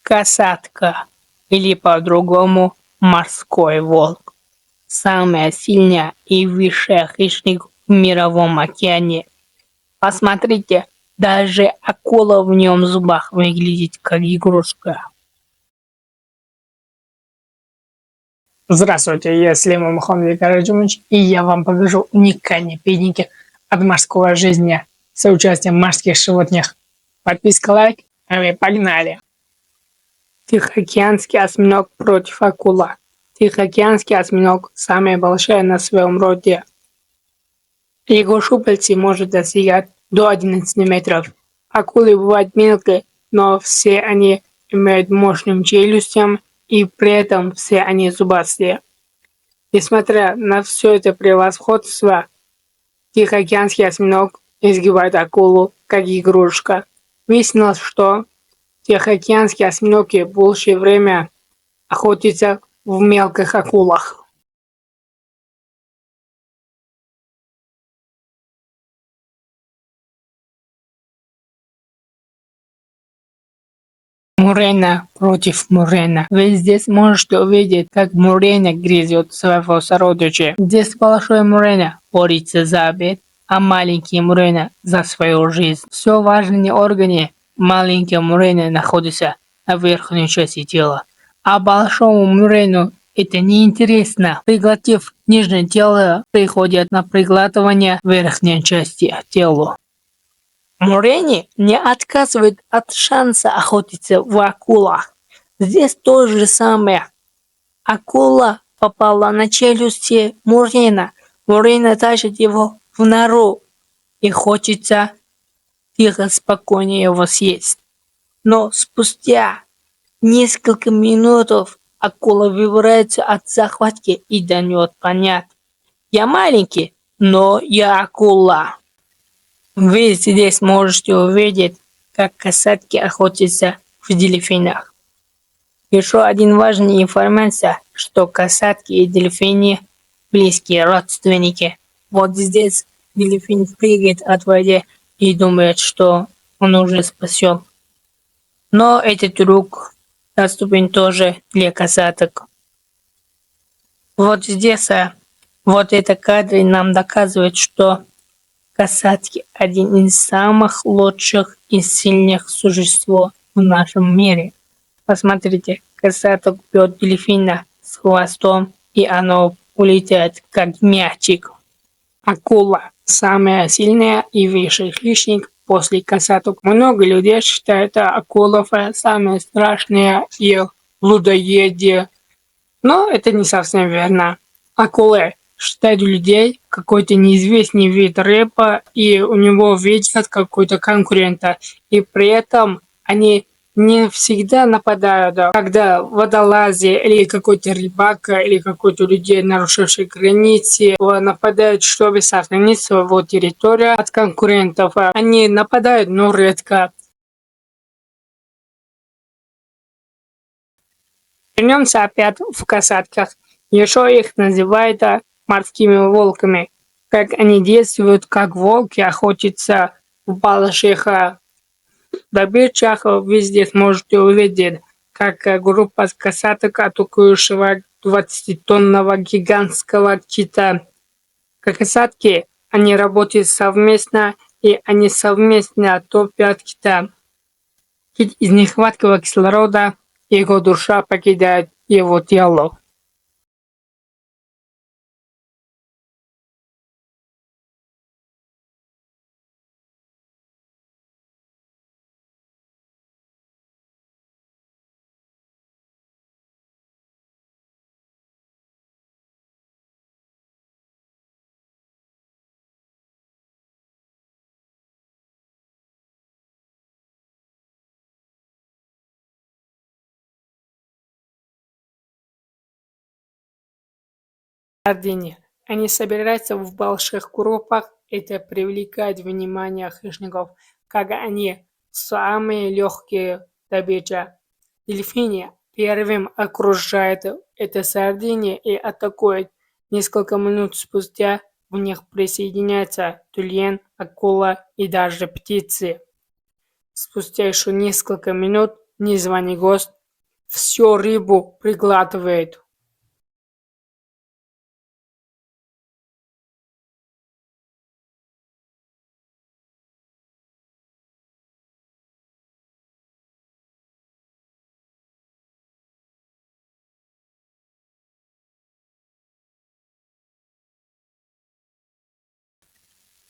Касатка, или по-другому морской волк. Самый сильный и высший хищник в мировом океане. Посмотрите, даже акула в нем зубах выглядит как игрушка. Здравствуйте, я Слимов Мухаммед Викторович, и я вам покажу уникальные пикники от морской жизни с участием морских животных. Подписка, лайк, а мы погнали! Тихоокеанский осьминог против акулы. Тихоокеанский осьминог самый большой на своем роде. Его щупальцы может достигать до 11 метров. Акулы бывают мелкие, но все они имеют мощным челюстям, и при этом все они зубастые. Несмотря на все это превосходство, Тихоокеанский осьминог изгибает акулу как игрушка. Выяснилось, что Тихоокеанские осьминоги большее время охотятся в мелких акулах. Мурена против мурена. Вы здесь можете увидеть, как мурена грызет своего сородича. Здесь большой мурена борется за обед, а маленький мурена за свою жизнь. Все важные органы маленького мурена находятся на верхней части тела, а большому мурену это неинтересно. Приглотив нижнее тело, приходят на приглатывание верхней части тела. Мурене не отказывает от шанса охотиться в акулах. Здесь то же самое. Акула попала на челюсти мурена. Мурена тащит его в нору и хочется тихо, спокойно его съесть. Но спустя несколько минут акула выбирается от захватки и дает понять: я маленький, но я акула. Вы здесь можете увидеть, как касатки охотятся в дельфинах. Еще один важная информация, что касатки и дельфины близкие родственники. Вот здесь дельфин прыгает от воды и думает, что он уже спасен. Но этот трюк доступен тоже для касаток. Вот здесь, вот это кадры нам доказывает, что касатки – один из самых лучших и сильных существ в нашем мире. Посмотрите, касаток бьет дельфина с хвостом, и оно улетает как мячик. Акула – самая сильная и высший хищник после касаток. Много людей считают акулов самые страшные и людоеды. Но это не совсем верно. Акулы считают людей какой-то неизвестный вид рыба, и у него видят какой-то конкурента. И при этом они не всегда нападают, когда водолази или какой-то рыбак, или какой-то людей, нарушивший границы, нападают, чтобы сохранить свою территорию от конкурентов. Они нападают, но редко. Вернемся опять в касатках. Еще их называют морскими волками. Как они действуют, как волки охотятся в больших добычах, вы здесь можете увидеть, как группа касаток атакующего 20-тонного гигантского кита. Касатки, они работают совместно, и они совместно топят кита. Кит из нехватки кислорода, его душа покидает его тело. Сардини. Они собираются в больших группах, это привлекает внимание хищников, как они самые легкие добыча. Дельфины первым окружают это сардини и атакуют. Несколько минут спустя в них присоединяются тюлень, акула и даже птицы. Спустя еще несколько минут незваный гость всю рыбу приглатывает.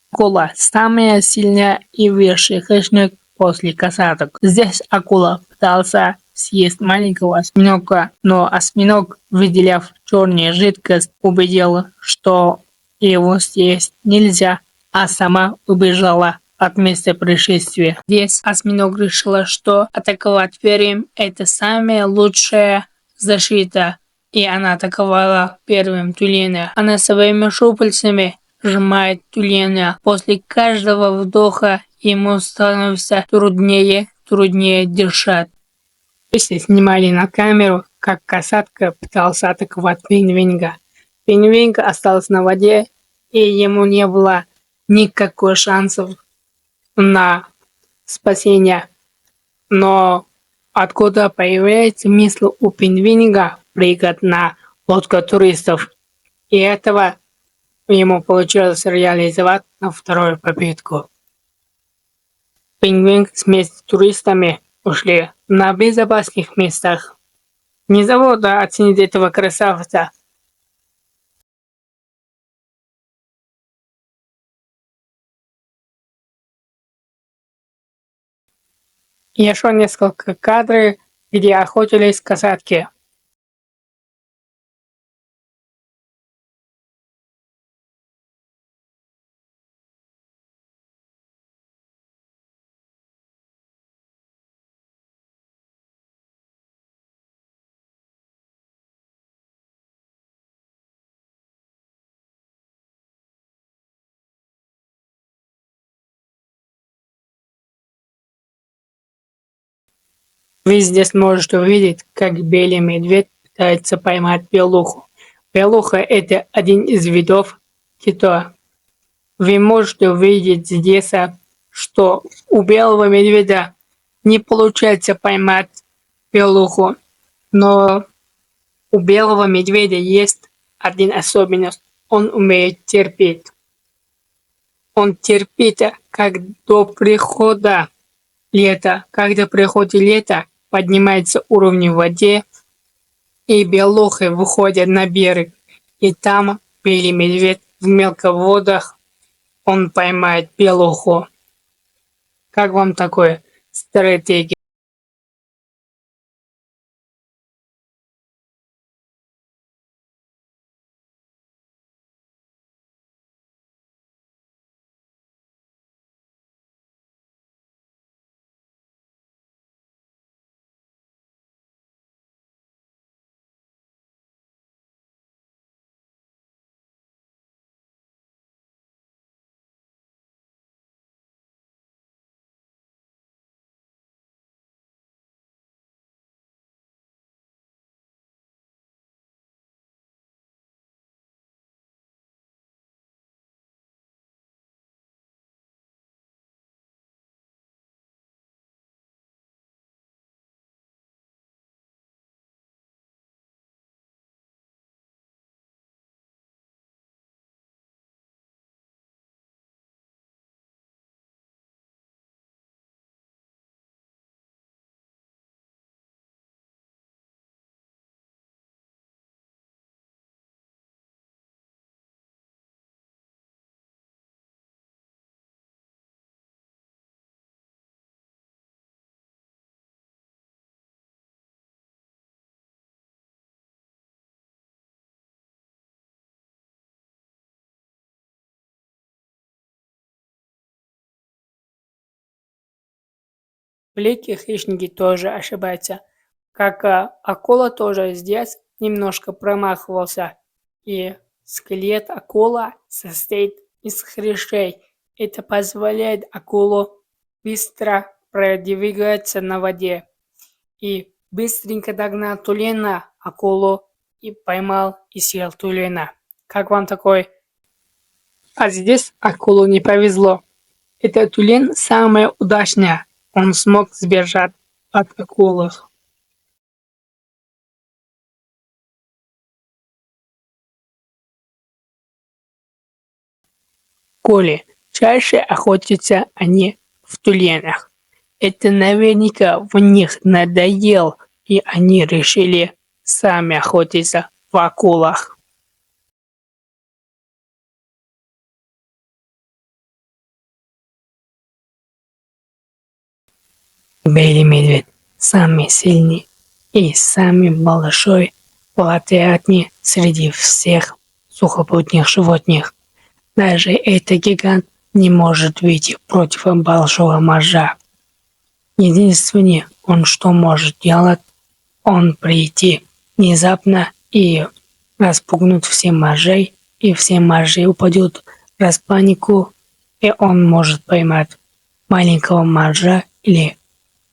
Акула – самая сильная и высший хищник после касаток. Здесь акула пытался съесть маленького осьминога, но осьминог, выделяв черную жидкость, убедил, что его съесть нельзя, а сама убежала от места происшествия. Здесь осьминог решила, что атаковать первым – это самая лучшая защита, и она атаковала первым тюленя. Она своими щупальцами сжимает тюленя. После каждого вдоха ему становится труднее дышать. Если снимали на камеру, как касатка пытался атаковать пингвинга. Пингвинг остался на воде, и ему не было никаких шансов на спасение. Но откуда появляется мысль у пингвинга прыгать на лодку туристов? И этого ему получилось реализовать на вторую попытку. Пингвин вместе с туристами ушли на безопасных местах. Не забудь оценить этого красавца. Еще несколько кадров, где охотились касатки. Вы здесь можете увидеть, как белый медведь пытается поймать белуху. Белуха – это один из видов кита. Вы можете увидеть здесь, что у белого медведя не получается поймать белуху, но у белого медведя есть один особенность. Он умеет терпеть. Он терпит, как до прихода лета. Когда приходит лето, поднимается уровень в воде, и белухи выходят на берег. И там белый медведь в мелководах, он поймает белуху. Как вам такое стратегия? Великие хищники тоже ошибаются. Как акула тоже здесь немножко промахивался. И скелет акула состоит из хрящей. Это позволяет акулу быстро продвигаться на воде. И быстренько догнал тюлена акулу и поймал и съел тюлена. Как вам такой? А здесь акулу не повезло. Этот тюлен самый удачный. Он смог сбежать от акулы. школе. Чаще охотятся они в тюленях. Это наверняка в них надоел, и они решили сами охотиться в акулах. Белый медведь самый сильный и самый большой плотоядный среди всех сухопутных животных. Даже этот гигант не может выйти против большого моржа. Единственное, он что может делать, он прийти внезапно и распугнуть всех моржей, и все моржи упадут в панику, и он может поймать маленького моржа или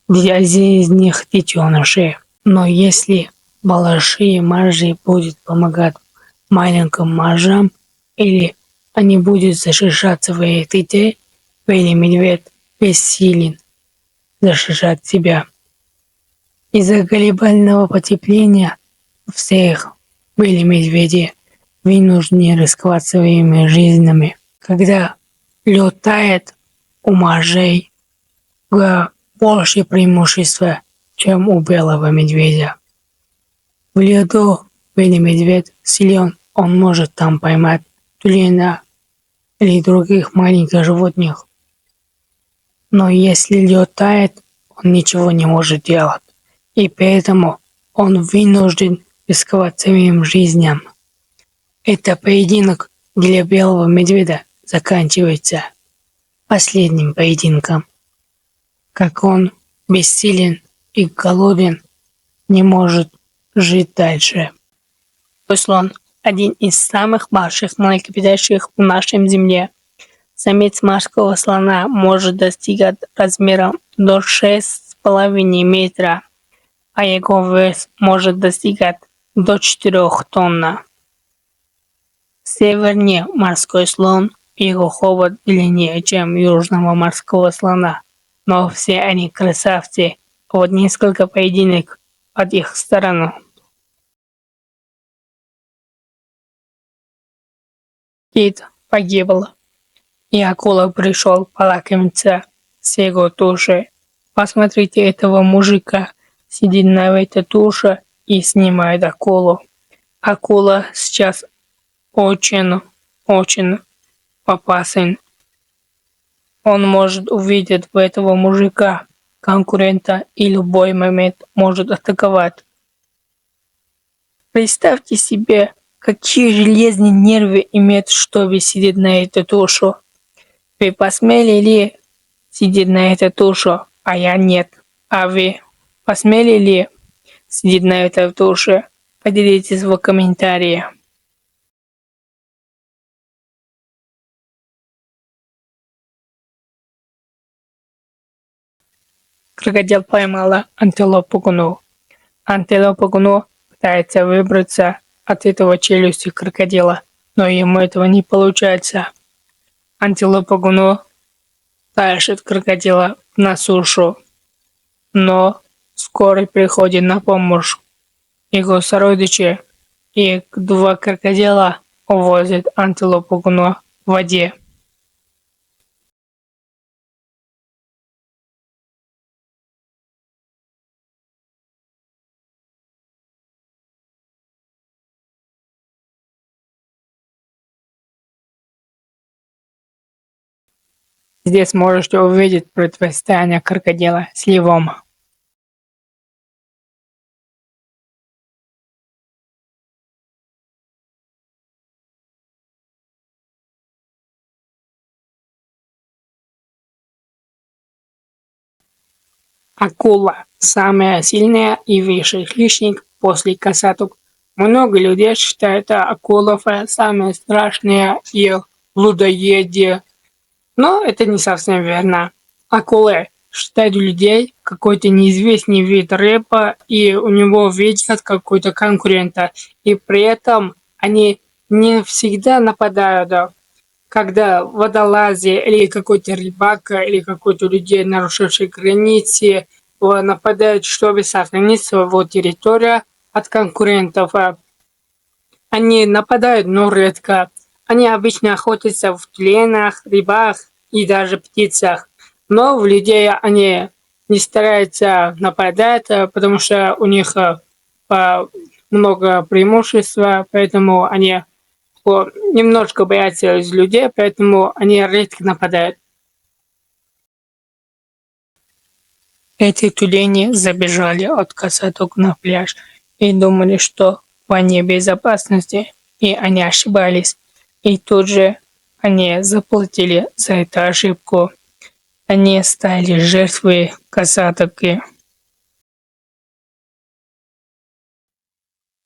из них детенышей. Но если большие моржи будут помогать маленьким моржам, или они будут защищаться в этой идее, белый медведь бессилен защищать себя. Из-за глобального потепления всех белые медведи вынуждены рисковать своими жизнями. Когда лед тает, у моржей больше преимущества, чем у белого медведя. В льду белый медведь силен, он может там поймать тюленя или других маленьких животных. Но если лед тает, он ничего не может делать, и поэтому он вынужден рисковать своим жизням. Это поединок для белого медведя заканчивается последним поединком. Как он бессилен и голоден, не может жить дальше. Слон – один из самых больших млекопитающих в нашей земле. Самец морского слона может достигать размером до 6,5 метра, а его вес может достигать до 4 тонн. Северный морской слон, его хобот длиннее, чем южного морского слона, но все они красавцы, вот несколько поединок от их стороны. Кит погибл, и акула пришел полакомиться с его тушей. Посмотрите, этого мужика сидит на этой туше и снимает акулу. Акула сейчас очень опасен. Он может увидеть в этого мужика конкурента и любой момент может атаковать. Представьте себе, какие железные нервы имеет, чтобы сидеть на этой туше. Вы посмели ли сидеть на этой туше, а я нет? А вы посмели ли сидеть на этой туше? Поделитесь в комментариях. Крокодил поймала антилопу гну. Антилопа гну пытается выбраться от этого челюсти крокодила, но ему этого не получается. Антилопа гну тащит крокодила на сушу, но скоро приходит на помощь его сородичи, и два крокодила увозят антилопу гну в воде. Здесь можете увидеть противостояние крокодила с львом. Акула – самая сильная и высший хищник после касаток. Много людей считают акулов самые страшные и людоеды. Но это не совсем верно. Акулы считают людей какой-то неизвестный вид рыбы, и у него видят какой-то конкурента. И при этом они не всегда нападают. Когда водолази или какой-то рыбак, или какой-то людей, нарушивший границы, нападают, чтобы сохранить свою территорию от конкурентов. Они нападают, но редко. Они обычно охотятся в тюленях, рыбах и даже птицах. Но в людей они не стараются нападать, потому что у них много преимуществ, поэтому они немножко боятся людей, поэтому они редко нападают. Эти тюлени забежали от касаток на пляж и думали, что они в безопасности, и они ошибались. И тут же они заплатили за эту ошибку. Они стали жертвой касаток.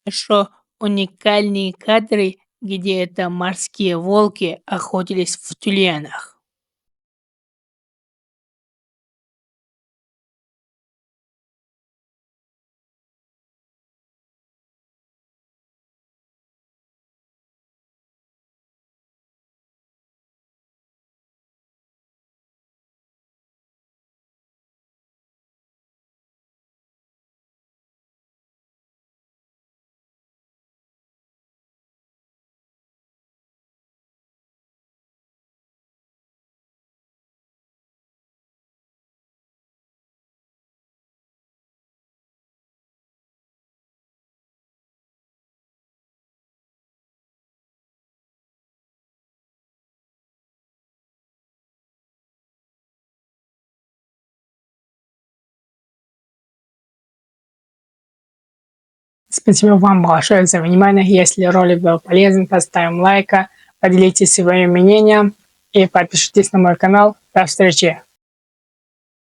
Еще уникальные кадры, где это морские волки охотились в тюленях. Спасибо вам большое за внимание. Если ролик был полезен, поставим лайк, поделитесь своим мнением и подпишитесь на мой канал. До встречи!